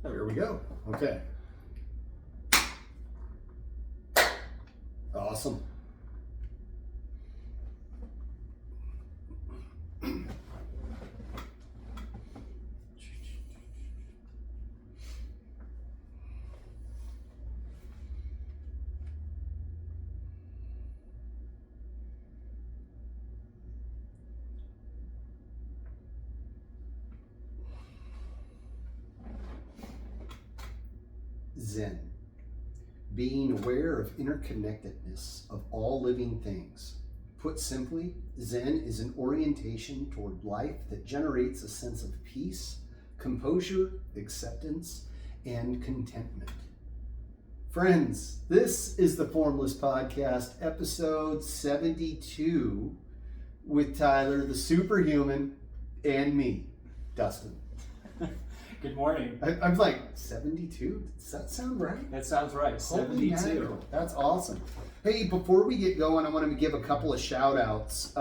There we go. Okay. Awesome. Zen, being aware of interconnectedness of all living things. Put simply, Zen is an orientation toward life that generates a sense of peace, composure, acceptance, and contentment. Friends, this is the Formless Podcast, episode 72, with Tyler, the superhuman, and me, Dustin. Good morning. I'm like, 72? Does that sound right? That sounds right. 72. Mackerel. That's awesome. Hey, before we get going, I want to give a couple of shout outs.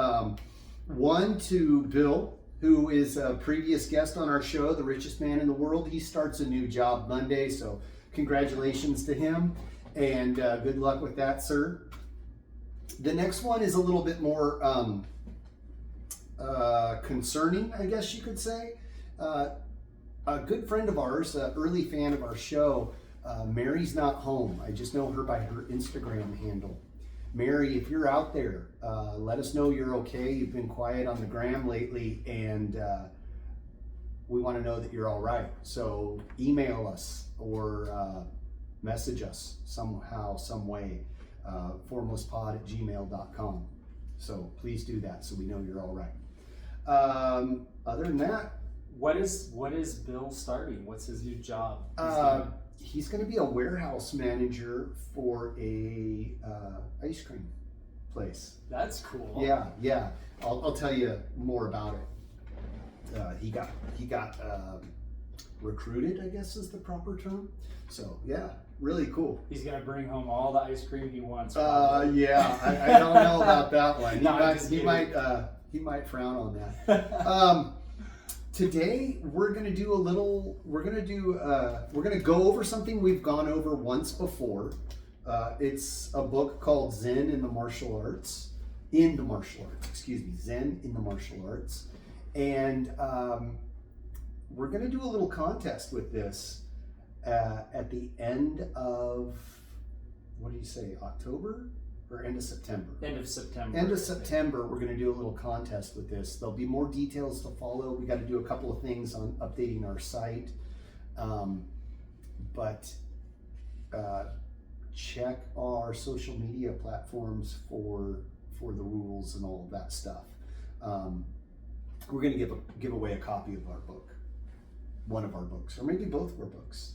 One to Bill, who is a previous guest on our show, The Richest Man in the World. He starts a new job Monday, so congratulations to him, and good luck with that, sir. The next one is a little bit more concerning, I guess you could say. A good friend of ours, an early fan of our show, Mary's not home. I just know her by her Instagram handle. Mary, if you're out there, let us know you're okay. You've been quiet on the gram lately, and we want to know that you're all right. So email us or message us somehow, some way, formlesspod@gmail.com. So please do that so we know you're all right. Other than that, What is Bill starting? What's his new job? He's going to be a warehouse manager for a ice cream place. That's cool. Yeah. I'll tell you more about it. He got recruited, I guess is the proper term. So yeah, really cool. He's gonna bring home all the ice cream he wants. Yeah, I don't know about that one. He might frown on that. Today we're gonna go over something we've gone over once before. It's a book called Zen in the Martial Arts. Zen in the Martial Arts. And we're gonna do a little contest with this at the end of, what do you say, October? Or end of September? End of September. End of September, we're going to do a little contest with this. There'll be more details to follow. We got to do a couple of things on updating our site. But check our social media platforms for the rules and all of that stuff. We're going to give away a copy of our book. One of our books, or maybe both of our books.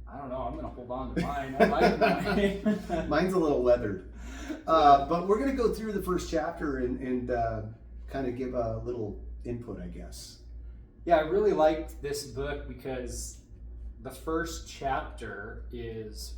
I don't know. I'm going to hold on to mine. I like mine. Mine's a little weathered. But we're going to go through the first chapter and kind of give a little input, I guess. Yeah, I really liked this book because the first chapter is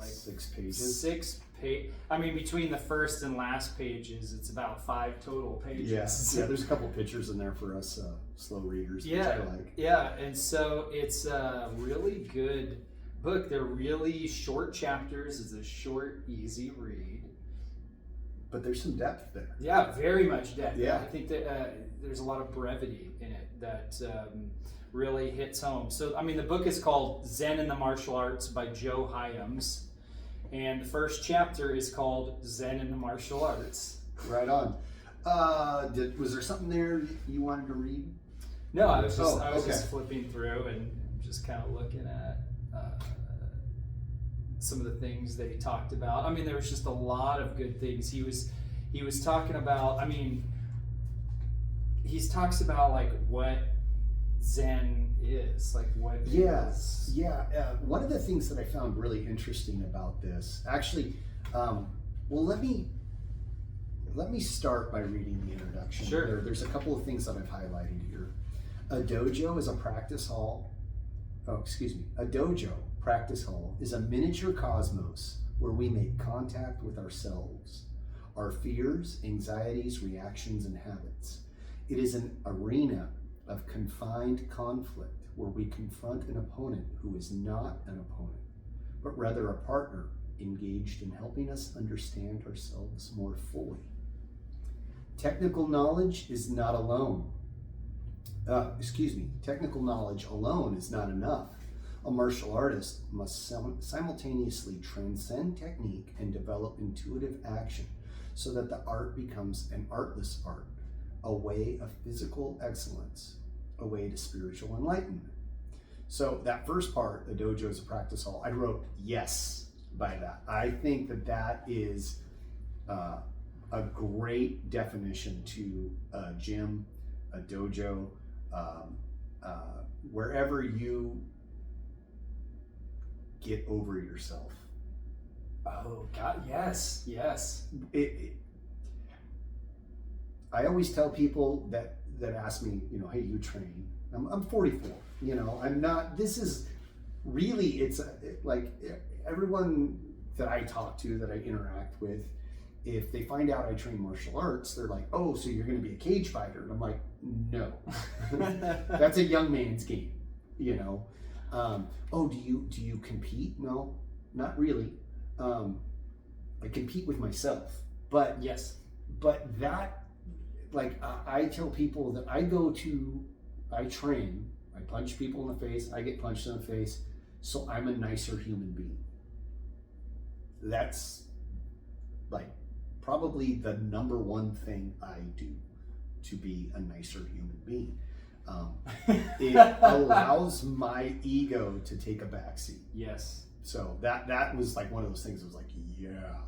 6 pages. 6 pages. I mean, between the first and last pages, it's about 5 total pages. Yeah, there's a couple pictures in there for us slow readers, which I like. Yeah, and so it's a really good book. They're really short chapters. It's a short, easy read. But there's some depth there. Yeah, very much depth. Yeah. I think that there's a lot of brevity in it that really hits home. So, I mean, the book is called Zen in the Martial Arts by Joe Hyams. And the first chapter is called Zen in the Martial Arts. Right on. Was there something there you wanted to read? No, I was just flipping through and just kind of looking at some of the things that he talked about. I mean, there was just a lot of good things. He was talking about, I mean, he talks about like what Zen is, like what it is. Yeah. One of the things that I found really interesting about this, actually, let me start by reading the introduction. Sure. There's a couple of things that I've highlighted here. A dojo is a practice hall. A dojo practice hall is a miniature cosmos where we make contact with ourselves, our fears, anxieties, reactions, and habits. It is an arena of confined conflict where we confront an opponent who is not an opponent, but rather a partner engaged in helping us understand ourselves more fully. Technical knowledge is not alone. Technical knowledge alone is not enough. A martial artist must simultaneously transcend technique and develop intuitive action so that the art becomes an artless art, a way of physical excellence, a way to spiritual enlightenment. So that first part, the dojo is a practice hall, I wrote yes by that. I think that is a great definition to a gym, a dojo, wherever you get over yourself. Oh God, yes. I always tell people that ask me, hey, you train. I'm 44. I'm not. This is really. It's like everyone that I talk to, that I interact with, if they find out I train martial arts, they're like, oh, so you're going to be a cage fighter? And I'm like, no, that's a young man's game. Oh, do you compete? No, not really. I compete with myself, but yes, but that, like, I tell people that I train, I punch people in the face, I get punched in the face, so I'm a nicer human being. That's like probably the number one thing I do to be a nicer human being. It allows my ego to take a backseat. Yes. So that was like one of those things that was like, yeah.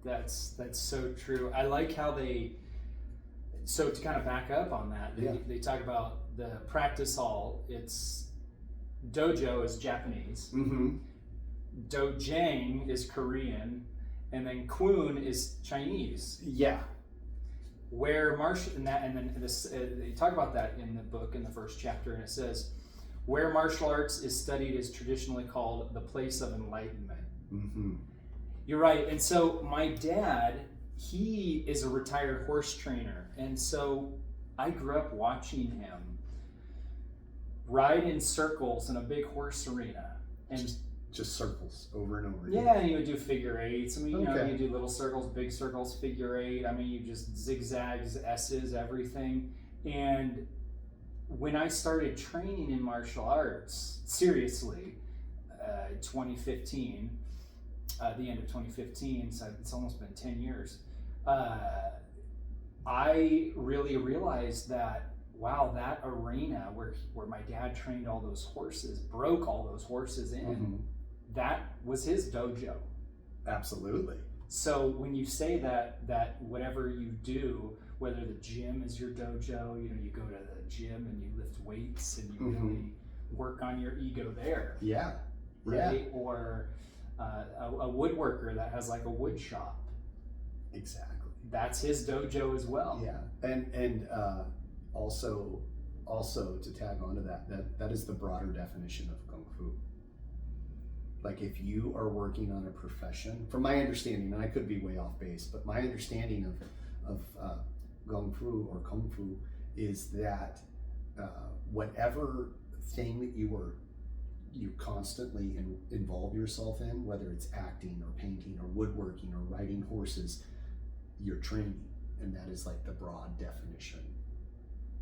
That's so true. I like how so to kind of back up on that, they talk about the practice hall. It's dojo is Japanese, Mm-hmm. dojang is Korean, and then kwun is Chinese. Yeah. Where they talk about that in the book in the first chapter, and it says, where martial arts is studied is traditionally called the place of enlightenment. Mm-hmm. You're right. And so my dad, he is a retired horse trainer, and so I grew up watching him ride in circles in a big horse arena, and just circles over and over again. Yeah, and you would do figure eights. I mean, okay. You do little circles, big circles, figure eight. I mean, you just zigzags, S's, everything. And when I started training in martial arts, seriously, 2015, the end of 2015, so it's almost been 10 years, I really realized that, wow, that arena where my dad trained all those horses, broke all those horses in, mm-hmm. that was his dojo. Absolutely. So when you say that whatever you do, whether the gym is your dojo, you go to the gym and you lift weights and you mm-hmm. really work on your ego there. Yeah. Right? Yeah. Or a woodworker that has like a wood shop. Exactly. That's his dojo as well. Yeah. And also to tag onto that is the broader definition of Kung Fu. Like, if you are working on a profession, from my understanding, and I could be way off base, but my understanding of Kung Fu or Kung Fu is that whatever thing that you constantly involve yourself in, whether it's acting or painting or woodworking or riding horses, you're training, and that is like the broad definition.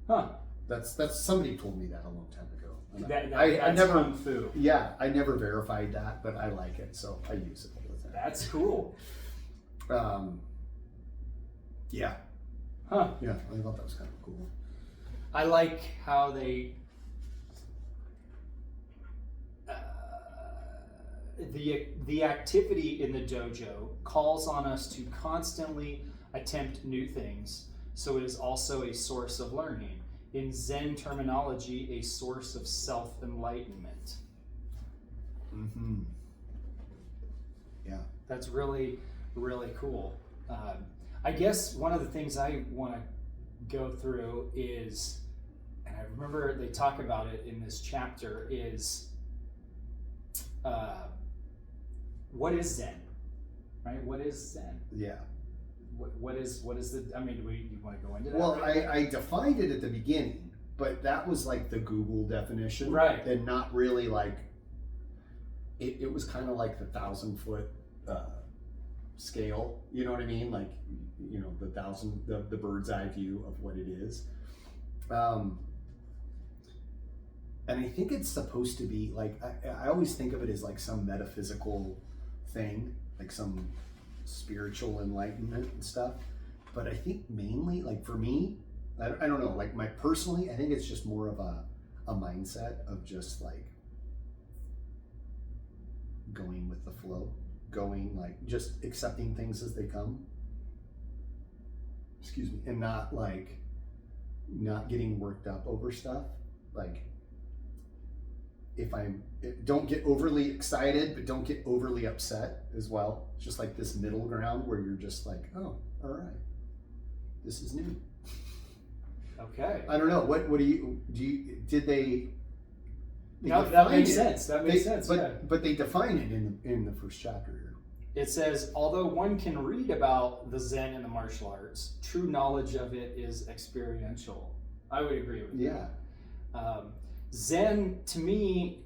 Huh. That's somebody told me that a long time ago. I never Kung Fu. Yeah, I never verified that, but I like it, so I use it all the time. That's cool. Yeah. Huh. Yeah, I thought that was kind of cool. I like how they the activity in the dojo calls on us to constantly attempt new things, so it is also a source of learning. In Zen terminology, a source of self-enlightenment. Mm-hmm. Yeah. That's really, really cool. I guess one of the things I want to go through is, and I remember they talk about it in this chapter, is what is Zen? Right? What is Zen? Yeah. what is the? I mean, do you want to go into that? Well, I defined it at the beginning, but that was like the Google definition, right? And not really like it was kind of like the 1,000-foot scale. You know what I mean? Like, you know, the bird's eye view of what it is. And I think it's supposed to be like, I always think of it as like some metaphysical thing, like some spiritual enlightenment and stuff. But I think mainly, like for me, I don't know, like personally, I think it's just more of a mindset of just like going with the flow, like just accepting things as they come. Excuse me. And not getting worked up over stuff. Like, don't get overly excited, but don't get overly upset as well. It's just like this middle ground where you're just like, oh, all right, this is new. Okay. I don't know. What do you did they? No, that makes sense. That makes sense. But they define it in the first chapter here. It says, although one can read about the Zen and the martial arts, true knowledge of it is experiential. I would agree with that. Yeah. Zen, to me,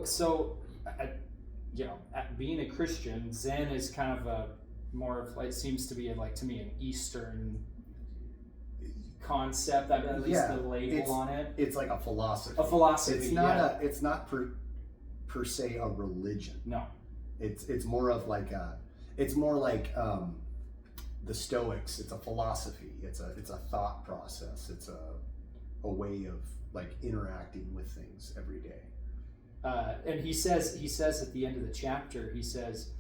so, being a Christian, Zen is kind of a more of, like, seems to be like, to me, an Eastern concept, at least the label on it. It's like a philosophy. A philosophy, it's not per se a religion. No. It's more of like it's more like the Stoics. It's a philosophy. It's a thought process. It's a way of like interacting with things every day. And he says at the end of the chapter, he says,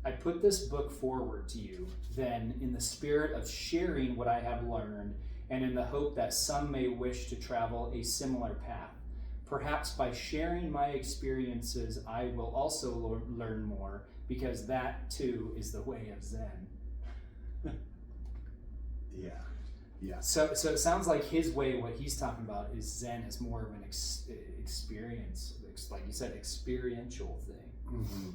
I put this book forward to you then in the spirit of sharing what I have learned and in the hope that some may wish to travel a similar path. Perhaps by sharing my experiences, I will also learn more, because that too is the way of Zen. Yeah. So it sounds like his way, what he's talking about, is Zen is more of an experience, like you said, experiential thing. Mm-hmm.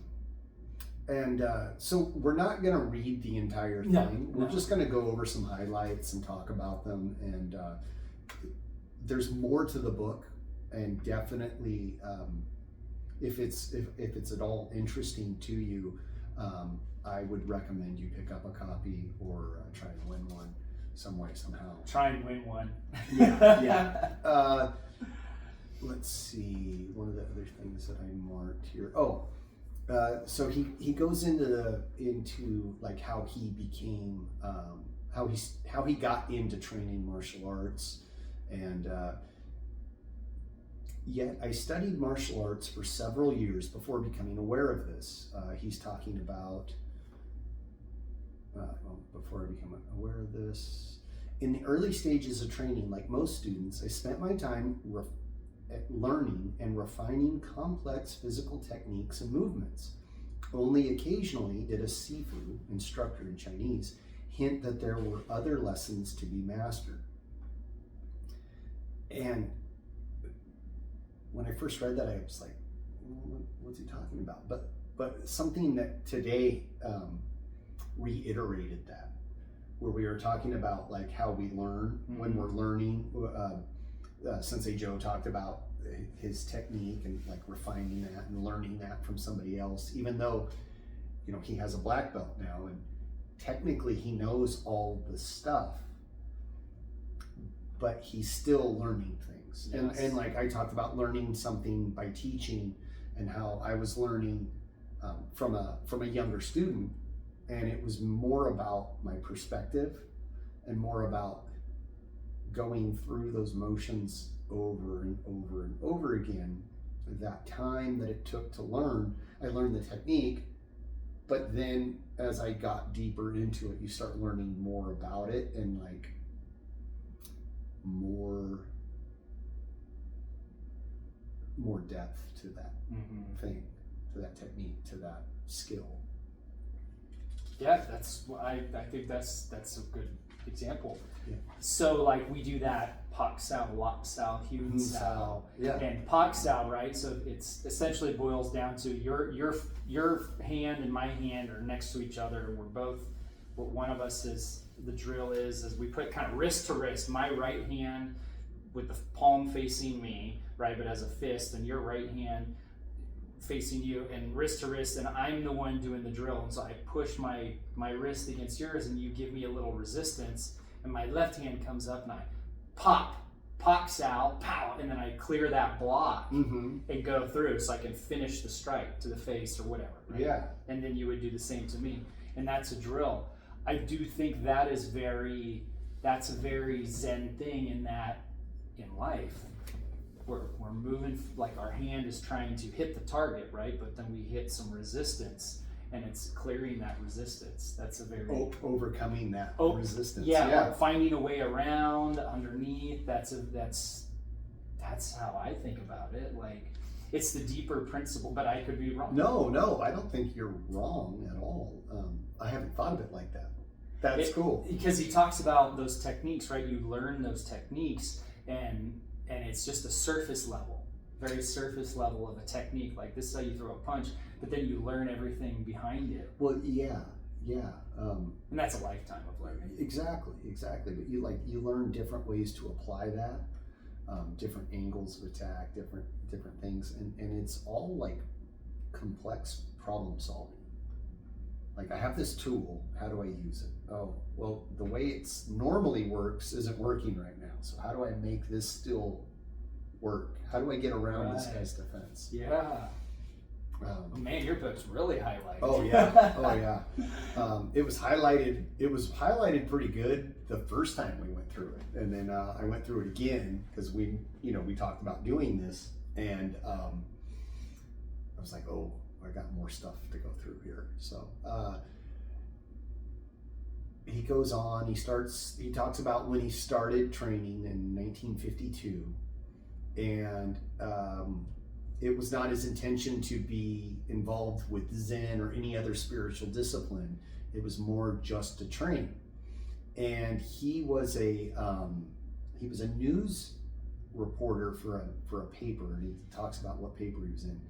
And so we're not going to read the entire thing. We're just going to go over some highlights and talk about them. And there's more to the book, and definitely, if it's at all interesting to you, I would recommend you pick up a copy or try to win one some way, somehow. Try and win one. Yeah. Let's see. One of the other things that I marked here. So he goes into like how he became, how he got into training martial arts, and yet I studied martial arts for several years before becoming aware of this. He's talking about, before I became aware of this, in the early stages of training, like most students, I spent my time learning and refining complex physical techniques and movements. Only occasionally did a Sifu, instructor in Chinese, hint that there were other lessons to be mastered. And when I first read that, I was like, what's he talking about? But something that today reiterated that, where we were talking about like how we learn when we're learning. Sensei Joe talked about his technique and like refining that and learning that from somebody else, even though, you know, he has a black belt now and technically he knows all the stuff, but he's still learning things. Yes. And like I talked about learning something by teaching, and how I was learning from a younger student, and it was more about my perspective and more about going through those motions over and over and over again. That time that it took to learn, I learned the technique, but then as I got deeper into it, you start learning more about it and like more depth to that thing, to that technique, to that skill. Yeah, I think that's a good example. Yeah. So like we do that Pak Sao, Lap Sao, Hyun Sao, and Pak Sao, right? So it's essentially boils down to your hand and my hand are next to each other, and we're what one of us is, the drill is we put kind of wrist to wrist, my right hand with the palm facing me, right, but as a fist, and your right hand facing you, and wrist to wrist, and I'm the one doing the drill. And so I push my wrist against yours, and you give me a little resistance, and my left hand comes up, and I pop sal, pow, and then I clear that block and go through, so I can finish the strike to the face or whatever. Right? Yeah. And then you would do the same to me, and that's a drill. I do think that's a very Zen thing, in that in life we're moving, like our hand is trying to hit the target, right? But then we hit some resistance, and it's clearing that resistance. That's a very overcoming that resistance. Yeah, or finding a way around underneath. That's how I think about it. Like, it's the deeper principle, but I could be wrong. No, I don't think you're wrong at all. I haven't thought of it like that. That's cool. Because he talks about those techniques, right? You learn those techniques, and it's just a surface level, very surface level of a technique. Like, this is how you throw a punch, but then you learn everything behind it. Well, yeah. And that's a lifetime of learning. Exactly. But you learn different ways to apply that, different angles of attack, different things, and it's all like complex problem solving. Like, I have this tool, how do I use it? Oh, well, the way it's normally works isn't working right now. So how do I make this still work? How do I get around this guy's defense? Yeah. Man, your book's really highlighted. Oh yeah. It was highlighted pretty good the first time we went through it, and then I went through it again because we talked about doing this, and I was like, oh, I got more stuff to go through here. So he goes on. He talks about when he started training in 1952, and it was not his intention to be involved with Zen or any other spiritual discipline. It was more just to train. And he was a news reporter for a paper, and he talks about what paper he was in.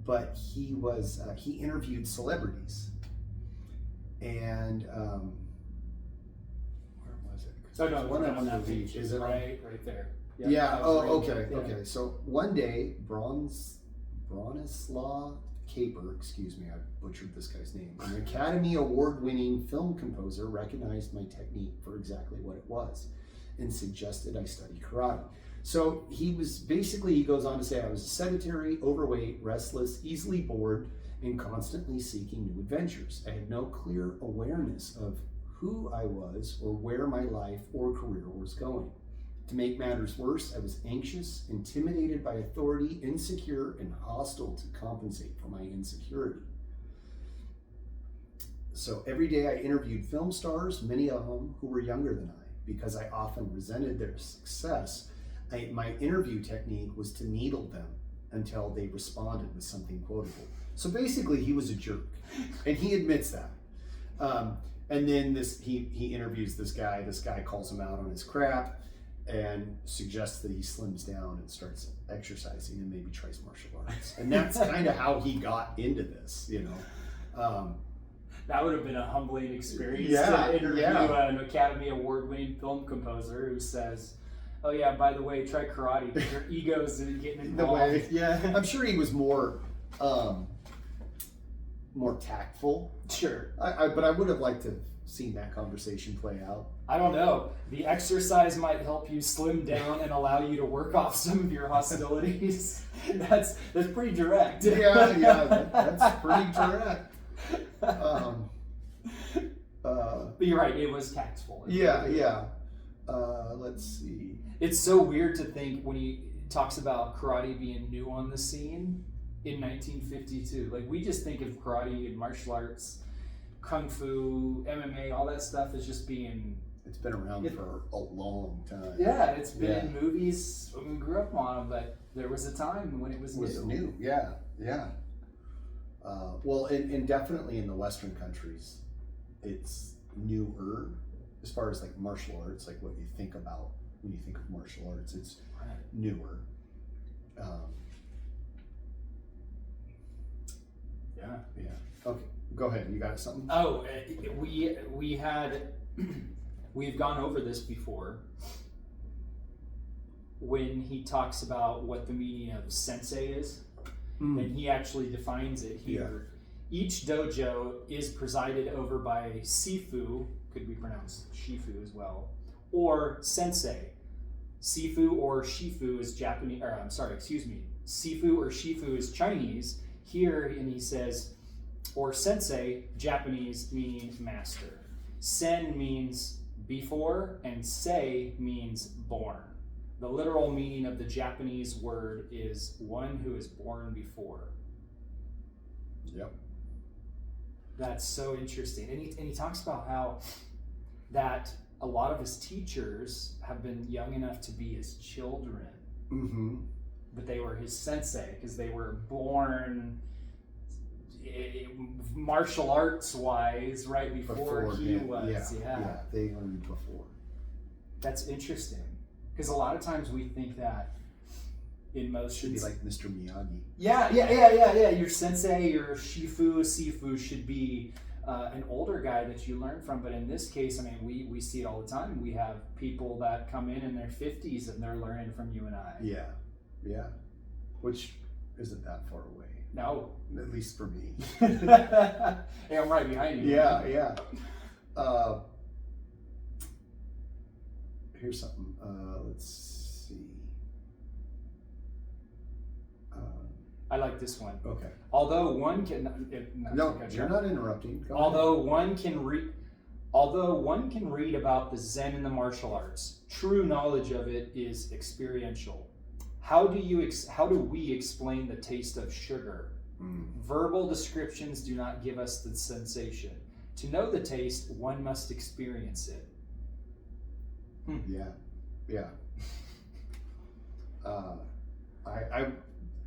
But he interviewed celebrities, and where was it? So no, one on that page. Is it right there? Yep, yeah. Oh, right. Okay. So one day, Bronislaw Kaper, excuse me, I butchered this guy's name, an Academy Award-winning film composer, recognized my technique for exactly what it was, and suggested I study karate. So he goes on to say, I was sedentary, overweight, restless, easily bored, and constantly seeking new adventures. I had no clear awareness of who I was or where my life or career was going. To make matters worse, I was anxious, intimidated by authority, insecure, and hostile to compensate for my insecurity. So every day I interviewed film stars, many of them who were younger than I, because I often resented their success. My interview technique was to needle them until they responded with something quotable. So basically, he was a jerk, and he admits that. And then he interviews this guy. This guy calls him out on his crap and suggests that he slims down and starts exercising and maybe tries martial arts. And that's kind of how he got into this, That would have been a humbling experience to interview an Academy Award-winning film composer who says, oh yeah, by the way, try karate because your ego's getting involved. Yeah, I'm sure he was more tactful. Sure. But I would have liked to have seen that conversation play out. I don't know. The exercise might help you slim down and allow you to work off some of your hostilities. That's pretty direct. Yeah, that's pretty direct. But you're right, it was tactful. Yeah. Let's see. It's so weird to think when he talks about karate being new on the scene in 1952. Like, we just think of karate and martial arts, kung fu, MMA, all that stuff as just being... It's been around for a long time. Yeah, it's been in movies when we grew up on them, but there was a time when it was new. Yeah. Well, and definitely in the Western countries, it's newer as far as like martial arts, like what you think about when you think of martial arts. It's newer. Yeah. Okay. Go ahead. You got something? Oh, we had we've gone over this before when he talks about what the meaning of sensei is, and he actually defines it here. Each dojo is presided over by Sifu, could be pronounced Shifu as well, or sensei. Sifu or Shifu is Japanese, or Sifu or Shifu is Chinese. Here, and he says, or sensei, Japanese meaning master. Sen means before, and sei means born. The literal meaning of the Japanese word is one who is born before. Yep. That's so interesting. And he talks about how that a lot of his teachers have been young enough to be his children. Mm-hmm. But they were his sensei because they were born martial arts wise right before he was. Yeah, they learned before. That's interesting because a lot of times we think that in motions should be like Mr. Miyagi. Yeah. Your sensei, your sifu should be an older guy that you learn from. But in this case, I mean, we see it all the time. We have people that come in their 50s and they're learning from you and I. Yeah, which isn't that far away. No, at least for me. Hey, I'm right behind you. Yeah. Here's something. Let's see. I like this one. Okay. Although one can you're not interrupting. Although one can read about the Zen and the martial arts, true knowledge of it is experiential. How do we explain the taste of sugar? Verbal descriptions do not give us the sensation. To know the taste, one must experience it. Yeah. I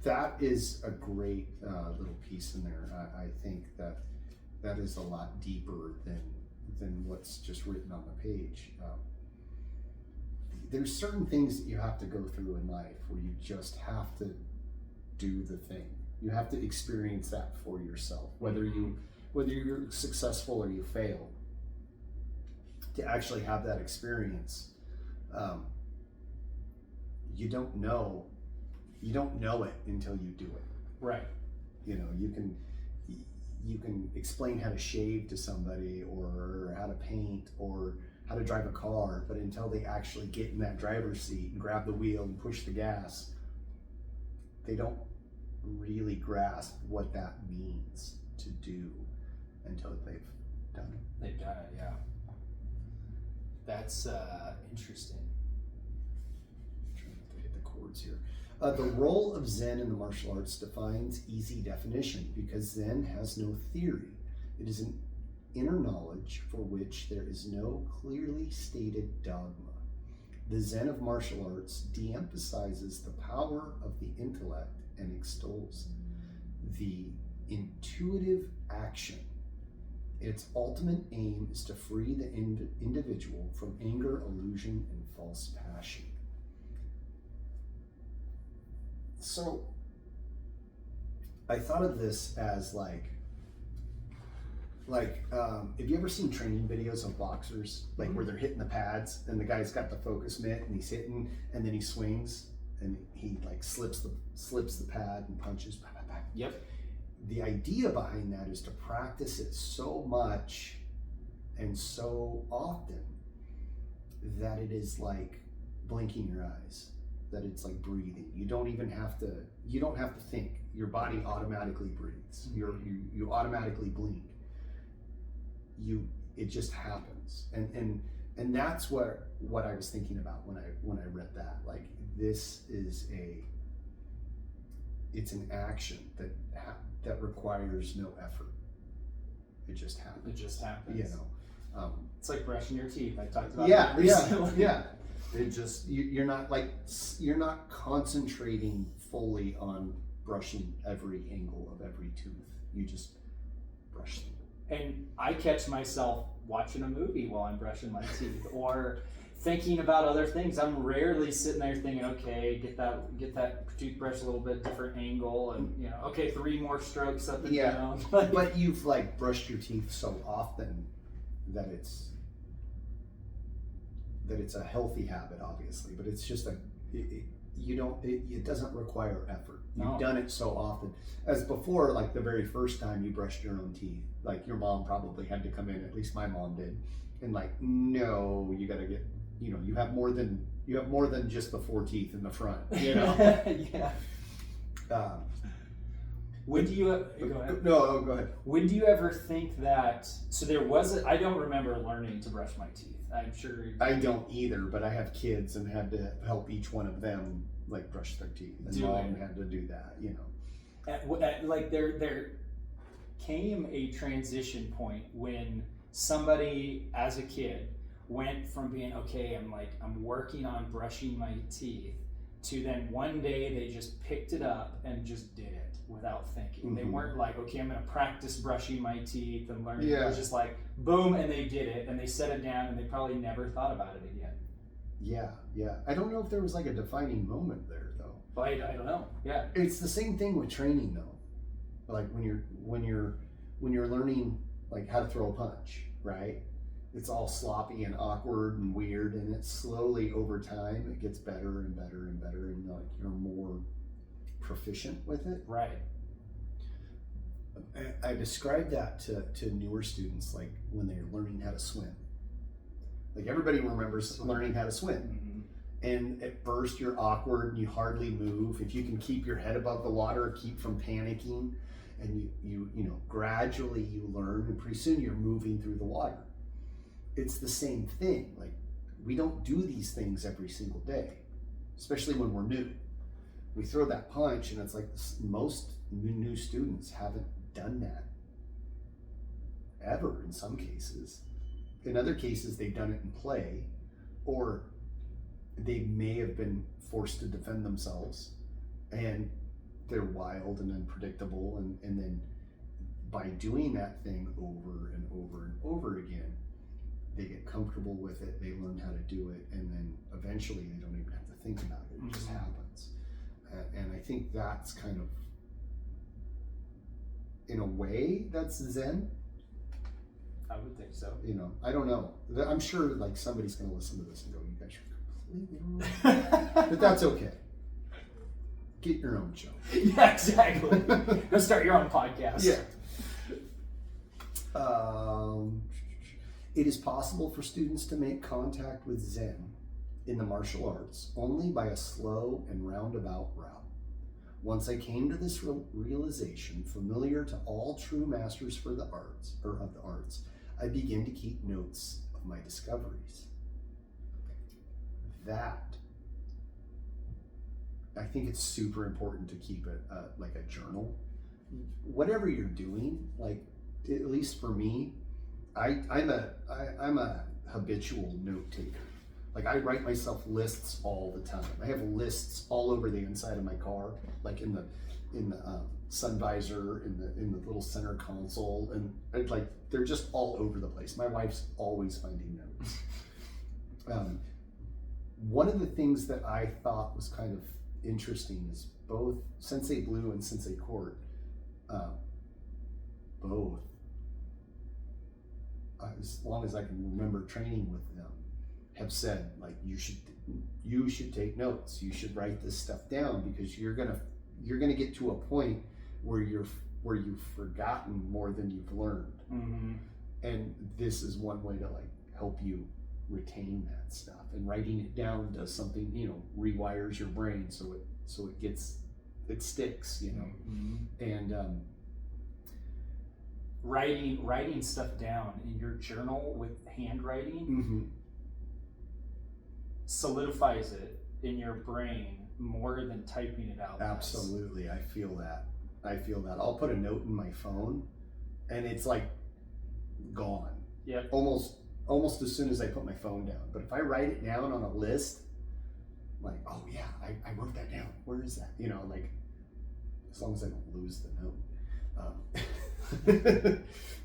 that is a great little piece in there. I think that is a lot deeper than what's just written on the page. There's certain things that you have to go through in life where you just have to do the thing. You have to experience that for yourself, whether you're successful or you fail. To actually have that experience, you don't know it until you do it. Right. You know, you can explain how to shave to somebody or how to paint or how to drive a car, but until they actually get in that driver's seat and grab the wheel and push the gas, they don't really grasp what that means to do until they've done it. They've done it, yeah. That's interesting. I'm trying not to hit the chords here. The role of Zen in the martial arts defines easy definition because Zen has no theory. It is an inner knowledge for which there is no clearly stated dogma. The Zen of martial arts de-emphasizes the power of the intellect and extols the intuitive action. Its ultimate aim is to free the individual from anger, illusion, and false passion. So I thought of this as like have you ever seen training videos of boxers, like where they're hitting the pads and the guy's got the focus mitt and he's hitting and then he swings and he like slips the pad and punches. Yep. The idea behind that is to practice it so much and so often that it is like blinking your eyes, that it's like breathing. You don't have to think. Your body automatically breathes. You automatically blink. It just happens. And that's what I was thinking about when I read that. Like, this is it's an action that requires no effort. It just happens. It just happens. You know, it's like brushing your teeth. I talked about that that recently. Yeah. It just you're not concentrating fully on brushing every angle of every tooth. You just brush them. And I catch myself watching a movie while I'm brushing my teeth, or thinking about other things. I'm rarely sitting there thinking, okay, get that toothbrush a little bit different angle, and okay, 3 more strokes up and down. But you've like brushed your teeth so often that it's a healthy habit, obviously. But it's just it doesn't require effort. You've done it so often. As before, like the very first time you brushed your own teeth, like your mom probably had to come in. At least my mom did, and like, no, you got to get. You have more than just the 4 teeth in the front. Yeah. When do you go ahead? No, go ahead. When do you ever think that? So I don't remember learning to brush my teeth. I'm sure. I don't either, but I have kids and had to help each one of them like brush their teeth, and mom had to do that. Like there came a transition point when somebody as a kid went from being I'm working on brushing my teeth to then one day they just picked it up and just did it without thinking. Mm-hmm. They weren't like, okay, I'm going to practice brushing my teeth and learning. It was just like boom, and they did it, and they set it down, and they probably never thought about it again. Yeah. I don't know if there was like a defining moment there though. But I don't know. Yeah, it's the same thing with training though. Like when you're learning like how to throw a punch, right? It's all sloppy and awkward and weird, and it's slowly over time it gets better and better and better, and like you're more proficient with it. Right. I describe that to newer students, like when they're learning how to swim. Like everybody remembers learning how to swim. Mm-hmm. And at first you're awkward and you hardly move. If you can keep your head above the water, keep from panicking, and you gradually you learn, and pretty soon you're moving through the water. It's the same thing. Like we don't do these things every single day, especially when we're new. We throw that punch, and it's like most new students haven't done that ever in some cases. In other cases, they've done it in play, or they may have been forced to defend themselves, and they're wild and unpredictable, and then by doing that thing over and over and over again, they get comfortable with it, they learn how to do it, and then eventually they don't even have to think about it, it just happens. And I think that's kind of, in a way, that's Zen. I would think so. I don't know. I'm sure like somebody's going to listen to this and go, you guys are completely wrong. But that's okay. Get your own show. Yeah, exactly. Go start your own podcast. Yeah. It is possible for students to make contact with Zen in the martial arts only by a slow and roundabout route. Once I came to this realization, familiar to all true masters of the arts, I began to keep notes of my discoveries. That, I think it's super important to keep it like a journal. Whatever you're doing, like at least for me, I'm a habitual note taker. Like I write myself lists all the time. I have lists all over the inside of my car, like in the sun visor, in the little center console, and like they're just all over the place. My wife's always finding notes. One of the things that I thought was kind of interesting is both Sensei Blue and Sensei Court, both, as long as I can remember training with them, have said like you should take notes. You should write this stuff down, because you're gonna get to a point where you've forgotten more than you've learned. Mm-hmm. And this is one way to like help you retain that stuff. And writing it down does something, rewires your brain so it sticks, Mm-hmm. And writing stuff down in your journal with handwriting. Mm-hmm. Solidifies it in your brain more than typing it out. Absolutely. I feel that. I'll put a note in my phone and it's like gone. Yeah. Almost as soon as I put my phone down. But if I write it down on a list, like, oh yeah, I wrote that down. Where is that? Like, as long as I don't lose the note.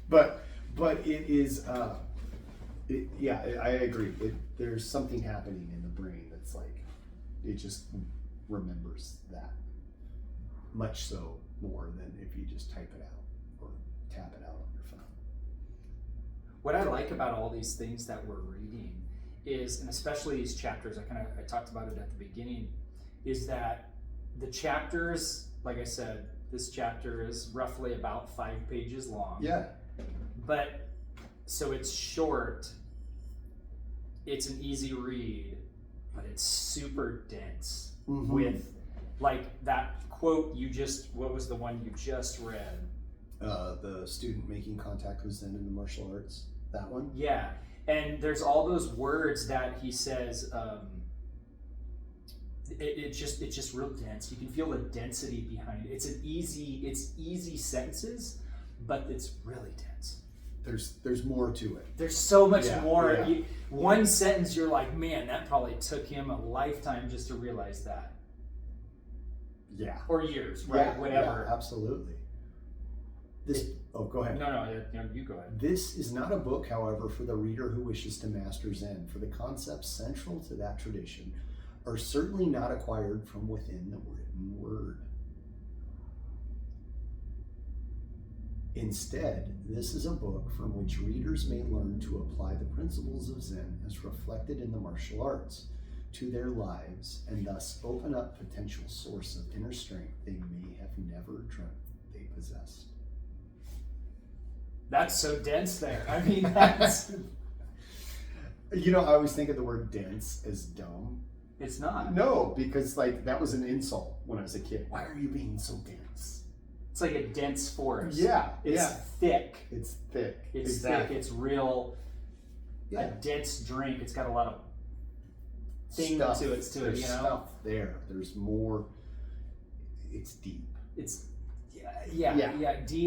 But it is, I agree. There's something happening in the brain that's like, it just remembers that much so more than if you just type it out or tap it out on your phone. What I like about all these things that we're reading is, and especially these chapters, I talked about it at the beginning, is that the chapters, like I said, this chapter is roughly about 5 pages long. Yeah. But so it's short, it's an easy read, but it's super dense with like that quote what was the one you just read? The student making contact with Zen in the martial arts. That one? Yeah. And there's all those words that he says, it's just real dense. You can feel the density behind it. It's easy sentences, but it's really dense. There's more to it. There's so much more. Yeah. One sentence, you're like, man, that probably took him a lifetime just to realize that. Yeah. Or years, right? Yeah, Whatever. Yeah, absolutely. Go ahead. No, you go ahead. This is not a book, however, for the reader who wishes to master Zen, for the concepts central to that tradition are certainly not acquired from within the written word. Instead, this is a book from which readers may learn to apply the principles of Zen as reflected in the martial arts to their lives and thus open up potential source of inner strength they may have never dreamt they possessed. That's so dense there. I mean, that's... I always think of the word dense as dumb. It's not. No, because like that was an insult when I was a kid. Why are you being so dense? It's like a dense forest. Yeah. It's thick. It's thick. It's exactly. thick. It's real. Yeah. A dense drink. It's got a lot of thing Stuff. to it. There's stuff there. There's more. It's deep. It's deep.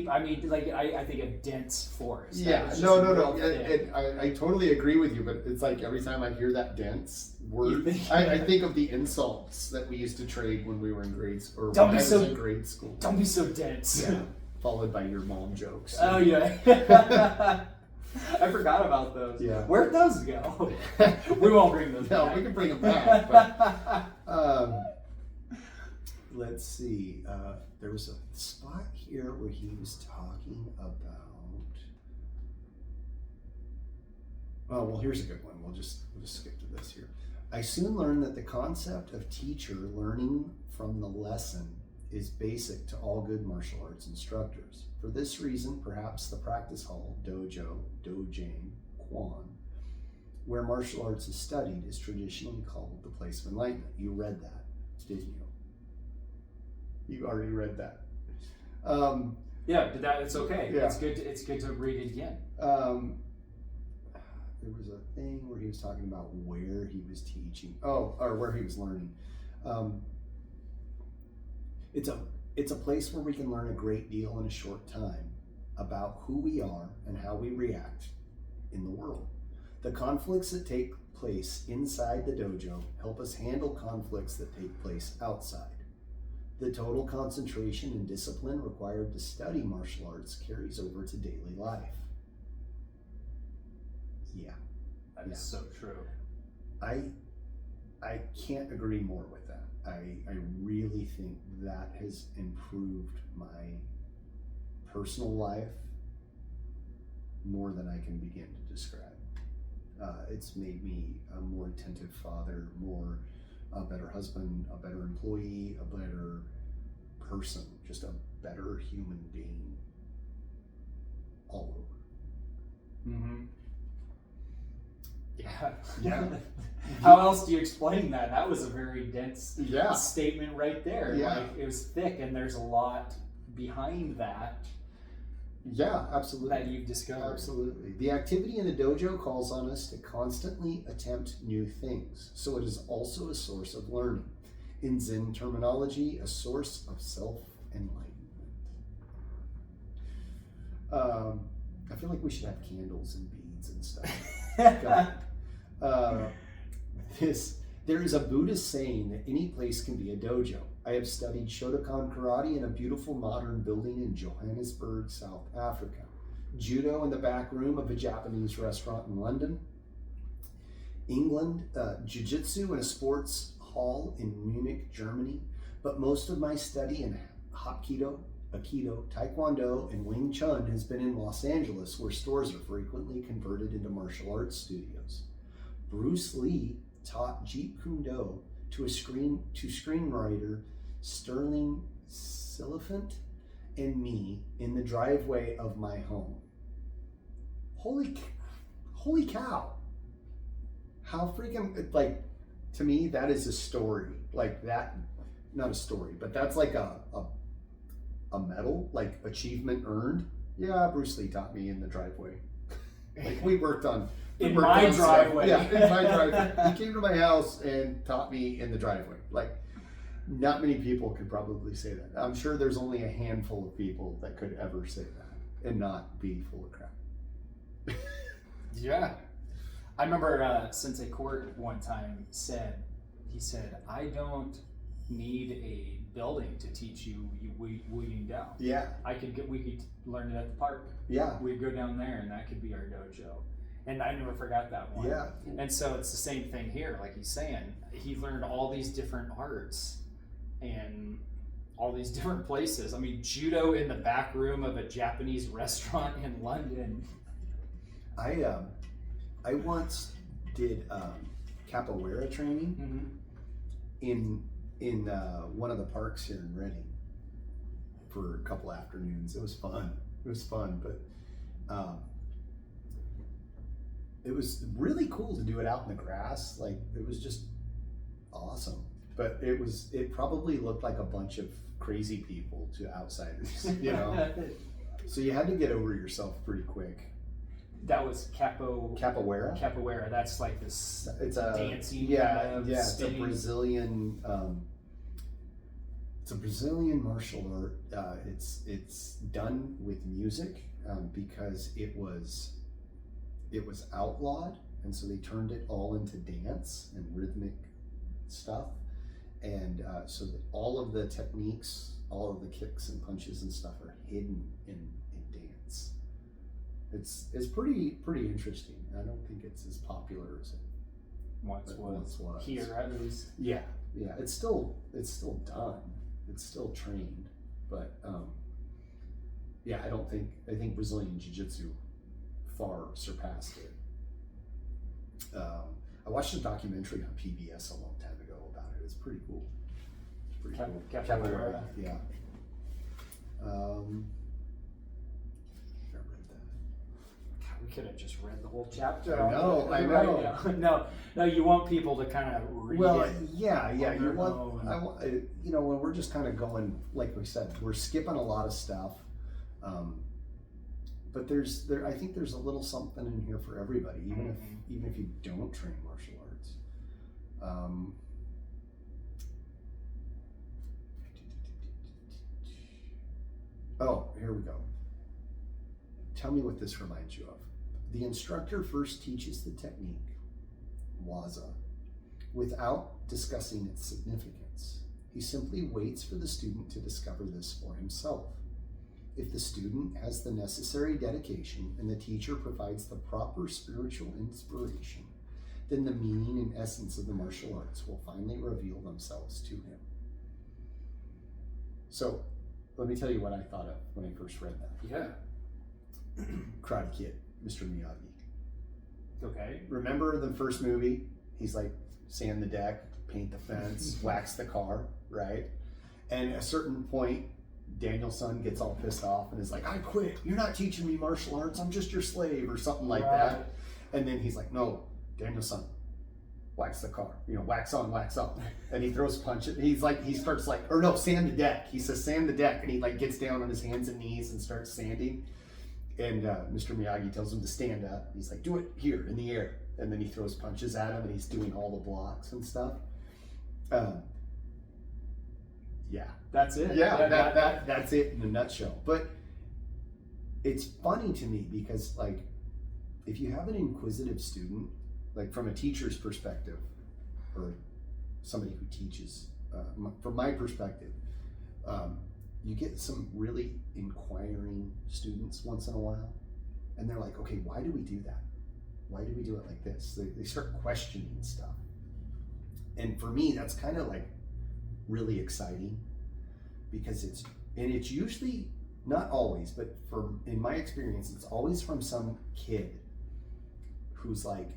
I mean, like I think of dense forest. Yeah. No. I totally agree with you, but it's like every time I hear that dense word, I think of the insults that we used to trade when we were in grade school. Or when I was in grade school. Don't be so dense. Yeah. Followed by your mom jokes. Oh yeah. I forgot about those. Yeah. Where'd those go? We won't bring those back. No, we can bring them back. But, let's see. There was a spot here where he was talking about. Oh well, here's a good one. We'll just skip to this here. I soon learned that the concept of teacher learning from the lesson is basic to all good martial arts instructors. For this reason, perhaps the practice hall, dojo, dojang, kwan, where martial arts is studied, is traditionally called the place of enlightenment. You read that, didn't you? You already read that. Yeah, but it's okay. Yeah. It's good to read it again. There was a thing where he was talking about where he was teaching. Or where he was learning. It's a place where we can learn a great deal in a short time about who we are and how we react in the world. The conflicts that take place inside the dojo help us handle conflicts that take place outside. The total concentration and discipline required to study martial arts carries over to daily life. Yeah. That is so true. I can't agree more with that. I really think that has improved my personal life more than I can begin to describe. It's made me a more attentive father, a better husband, a better employee, a better person, just a better human being all over. Mm-hmm. Yeah. How else do you explain that? That was a very dense statement right there. Yeah. Like, it was thick, and there's a lot behind that. Yeah, absolutely. That you've discovered. Absolutely. The activity in the dojo calls on us to constantly attempt new things, so it is also a source of learning. In Zen terminology, a source of self-enlightenment. I feel like we should have candles and beads and stuff. There is a Buddhist saying that any place can be a dojo. I have studied Shotokan karate in a beautiful modern building in Johannesburg, South Africa. Judo in the back room of a Japanese restaurant in London. England, jiu-jitsu in a sports hall in Munich, Germany. But most of my study in Hapkido, Aikido, Taekwondo, and Wing Chun has been in Los Angeles, where stores are frequently converted into martial arts studios. Bruce Lee taught Jeet Kune Do to screenwriter Sterling Siliphant and me in the driveway of my home. Holy cow! How freaking, like, to me, that is a story. Like that, not a story, but that's like a medal, like achievement earned. Yeah, Bruce Lee taught me in the driveway. Like we worked on in my driveway. Yeah, in my driveway. He came to my house and taught me in the driveway. Like, not many people could probably say that. I'm sure there's only a handful of people that could ever say that and not be full of crap. Yeah. I remember Sensei Court one time said, I don't need a building to teach you Wu Yin Dao. Yeah. We could learn it at the park. Yeah. We'd go down there and that could be our dojo. And I never forgot that one. Yeah. And so it's the same thing here, like he's saying. He learned all these different arts and all these different places. I mean, judo in the back room of a Japanese restaurant in London. I once did capoeira training in one of the parks here in Reading for a couple afternoons. It was fun, but it was really cool to do it out in the grass. Like, it was just awesome. But it probably looked like a bunch of crazy people to outsiders, you know. So you had to get over yourself pretty quick. That was capoeira. Capoeira. That's like this. It's a dancing. It's a Brazilian. It's a Brazilian martial art. It's done with music because it was outlawed, and so they turned it all into dance and rhythmic stuff, and so that all of the techniques, all of the kicks and punches and stuff are hidden in dance. It's pretty interesting. I don't think it's as popular as it once was. Here, at least. Yeah. It's still done. It's still trained, but I think Brazilian Jiu-Jitsu far surpassed it. I watched a documentary on PBS a long time ago about it. It's pretty cool. Capoeira. Yeah. We could have just read the whole chapter. I know. No, you want people to kind of read it. Yeah. When we're just kind of going, like we said, we're skipping a lot of stuff. But I think there's a little something in here for everybody, even if you don't train martial arts. Here we go. Tell me what this reminds you of. The instructor first teaches the technique, waza, without discussing its significance. He simply waits for the student to discover this for himself. If the student has the necessary dedication and the teacher provides the proper spiritual inspiration, then the meaning and essence of the martial arts will finally reveal themselves to him. So, let me tell you what I thought of when I first read that. Yeah. Karate Kid, Mr. Miyagi. Okay. Remember the first movie? He's like, sand the deck, paint the fence, wax the car, right? And at a certain point, Daniel's son gets all pissed off and is like, I quit. You're not teaching me martial arts. I'm just your slave, or something like that. And then he's like, no, Daniel's son, wax the car. Wax on, wax off. And he throws punches. Sand the deck. He says, sand the deck. And he gets down on his hands and knees and starts sanding. And Mr. Miyagi tells him to stand up. He's like, do it here in the air. And then he throws punches at him and he's doing all the blocks and stuff. Yeah. That's it. Yeah, that's it in a nutshell. But it's funny to me because, if you have an inquisitive student, from a teacher's perspective, or somebody who teaches, from my perspective, you get some really inquiring students once in a while, and they're like, okay, why do we do that? why do we do it like this? They start questioning stuff. And for me, that's kind of like really exciting, because it's usually, not always, but in my experience, it's always from some kid who's like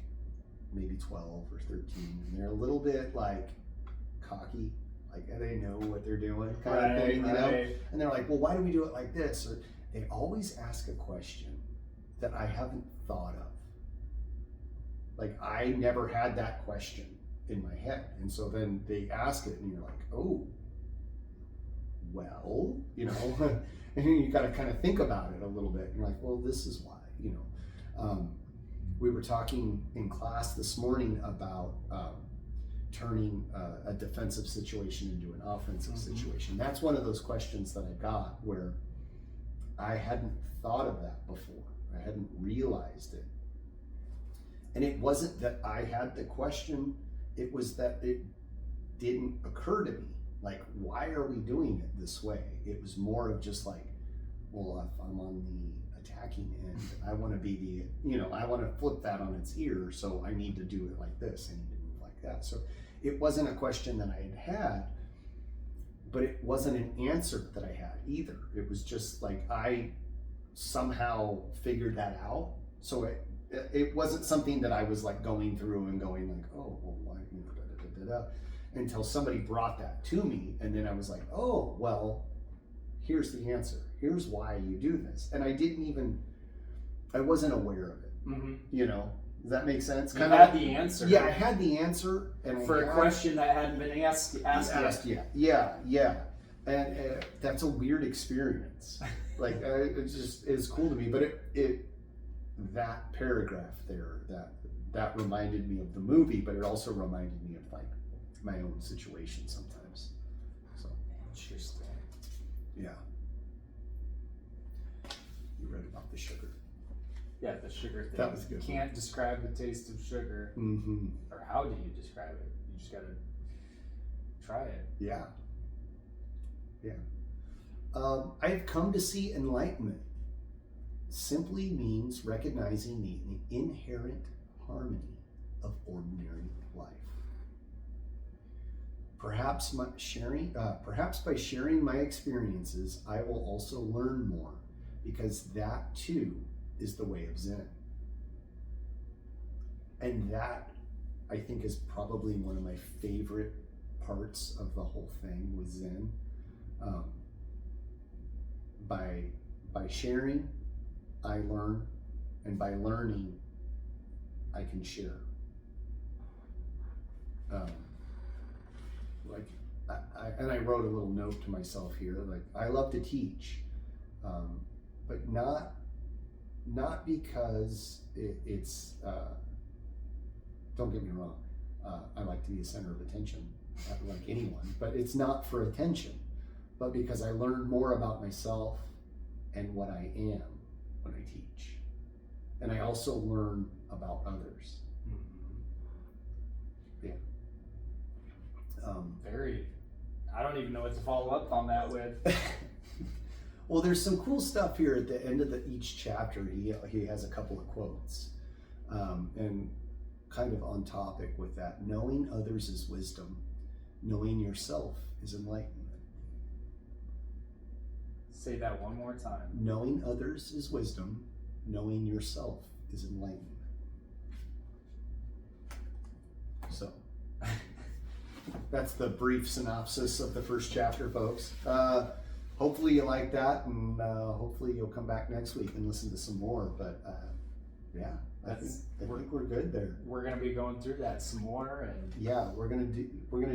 maybe 12 or 13, and they're a little bit like cocky, like they know what they're doing kind of thing, you know? And they're like, well, why do we do it like this? Or they always ask a question that I haven't thought of. Like, I never had that question in my head. And so then they ask it and you're like, oh, well, you know, and you got to kind of think about it a little bit. And you're like, well, this is why, you know. We were talking in class this morning about turning a defensive situation into an offensive situation. That's one of those questions that I got where I hadn't thought of that before. I hadn't realized it. And it wasn't that I had the question, it was that it didn't occur to me. Like, why are we doing it this way? It was more of just like, well, if I'm on the attacking end, I want to be I want to flip that on its ear, so I need to do it like this, I need to move like that. So it wasn't a question that I had, but it wasn't an answer that I had either. It was just like I somehow figured that out. So it wasn't something that I was like going through and going like, oh, well, why, until somebody brought that to me, and then I was like, oh, well, here's the answer. Here's why you do this. And I wasn't aware of it. You know, does that make sense? You had the answer. Yeah, I had the answer. And for a question that hadn't been asked yet. Yeah. And that's a weird experience. Like, it's cool to me. But that paragraph there, that reminded me of the movie, but it also reminded me of like my own situation sometimes. So interesting. Yeah. You read about the sugar. Yeah, the sugar thing. That was good. You can't describe the taste of sugar. Or how do you describe it? You just gotta try it. Yeah. I've come to see enlightenment simply means recognizing the inherent harmony of ordinary life. Perhaps by sharing my experiences, I will also learn more, because that too is the way of Zen. And that, I think, is probably one of my favorite parts of the whole thing with Zen. By sharing, I learn, and by learning, I can share. I wrote a little note to myself here, like, I love to teach, but not because it's don't get me wrong, I like to be a center of attention, like anyone, but it's not for attention, but because I learn more about myself and what I am when I teach. And I also learn about others. Yeah. I don't even know what to follow up on that with. Well, there's some cool stuff here at the end of each chapter. He has a couple of quotes, and kind of on topic with that. Knowing others is wisdom. Knowing yourself is enlightenment. Say that one more time. Knowing others is wisdom. Knowing yourself is enlightenment. So that's the brief synopsis of the first chapter, folks. Hopefully you like that, and hopefully you'll come back next week and listen to some more. But yeah, I think we're good there. We're gonna be going through that some more, and yeah, we're gonna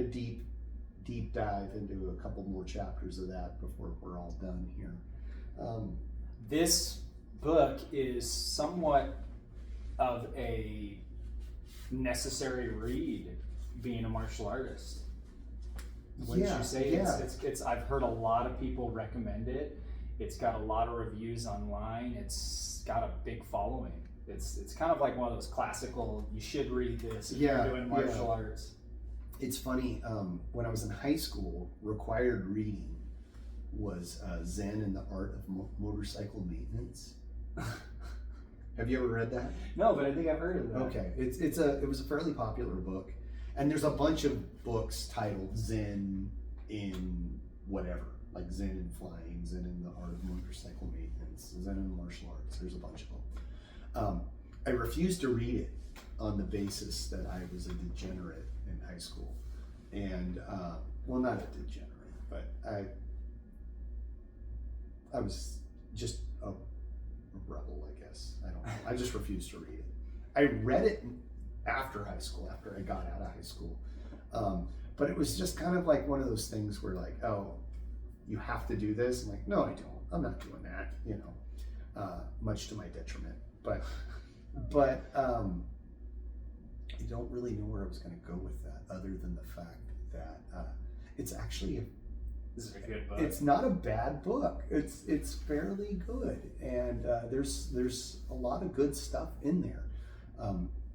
deep dive into a couple more chapters of that before we're all done here. This book is somewhat of a necessary read, being a martial artist. Wouldn't you say? It's I've heard a lot of people recommend it. It's got a lot of reviews online. It's got a big following. It's kind of like one of those classical, you should read this if you're doing martial arts. It's funny, when I was in high school, required reading was Zen and the Art of Motorcycle Maintenance. Have you ever read that? No, but I think I've heard of that. Okay, it was a fairly popular book, and there's a bunch of books titled Zen in whatever, like Zen in flying, Zen in the art of motorcycle maintenance, Zen in martial arts. There's a bunch of them. I refused to read it on the basis that I was a degenerate in high school, and well, not a degenerate, but I was just a rebel, I guess. I don't know. I just refused to read it. I read it after high school, after I got out of high school. But it was just kind of like one of those things where like, oh, you have to do this. I'm like, no, I don't. I'm not doing that, you know, much to my detriment. But I don't really know where I was going to go with that other than the fact that it's actually This is a good book. it's not a bad book. It's fairly good, and there's a lot of good stuff in there.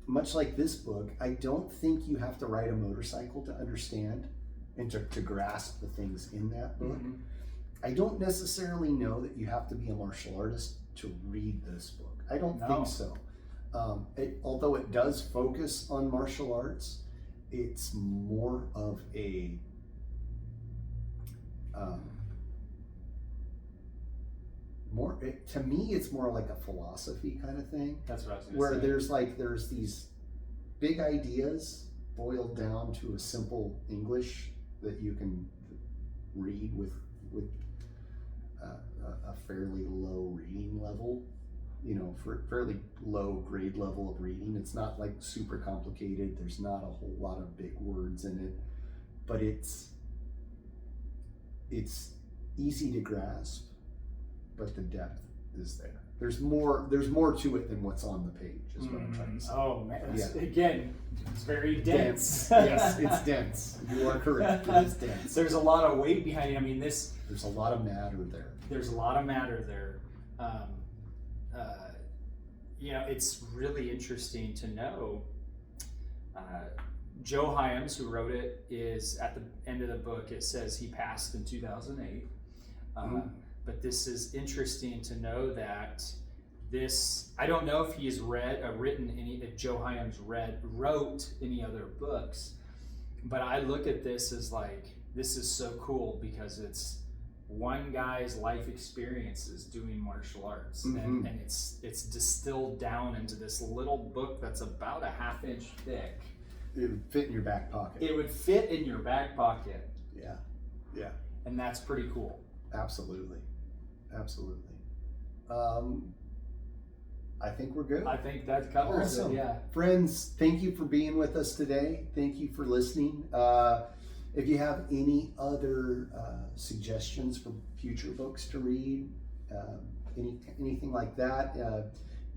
Much like this book, I don't think you have to ride a motorcycle to understand and to grasp the things in that book. Mm-hmm. I don't necessarily know that you have to be a martial artist to read this book. I don't No. think so. Although it does focus on martial arts, it's more of a to me, it's more like a philosophy kind of thing, That's what I was going to where say. there's these big ideas boiled down to a simple English that you can read with a fairly low reading level, you know, for fairly low grade level of reading. It's not like super complicated. There's not a whole lot of big words in it, but it's easy to grasp, but the depth is there. There's more to it than what's on the page, is what I'm trying to say. Oh man, Yeah. Again, it's very dense. Yes, it's dense. You are correct. It is dense. There's a lot of weight behind it. I mean, there's a lot of matter there. There's a lot of matter there. You know, it's really interesting to know. Joe Hyams, who wrote it, is at the end of the book. It says he passed in 2008. But this is interesting to know that this. I don't know if he's if Joe Hyams wrote any other books, but I look at this as like, this is so cool because it's one guy's life experiences doing martial arts, and it's distilled down into this little book that's about a half-inch thick. It would fit in your back pocket. It would fit in your back pocket. Yeah. And that's pretty cool. Absolutely. I think we're good. I think that covers Awesome. it, yeah. Friends, thank you for being with us today. Thank you for listening. If you have any other suggestions for future books to read, anything like that,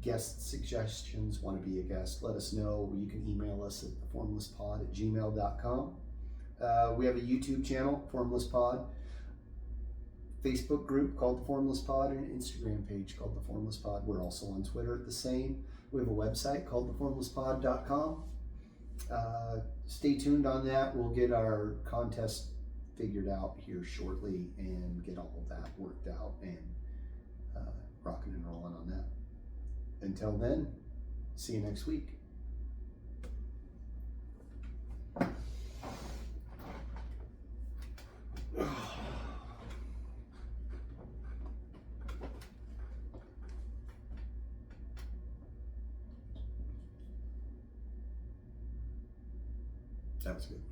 guest suggestions, want to be a guest, let us know. You can email us at formlesspod@gmail.com. We have a YouTube channel, Formless Pod, Facebook group called the Formless Pod, and an Instagram page called the Formless Pod. We're also on Twitter at the same. We have a website called theformlesspod.com. Stay tuned on that. We'll get our contest figured out here shortly and get all of that worked out and rocking and rolling on that. Until then, see you next week. That was good.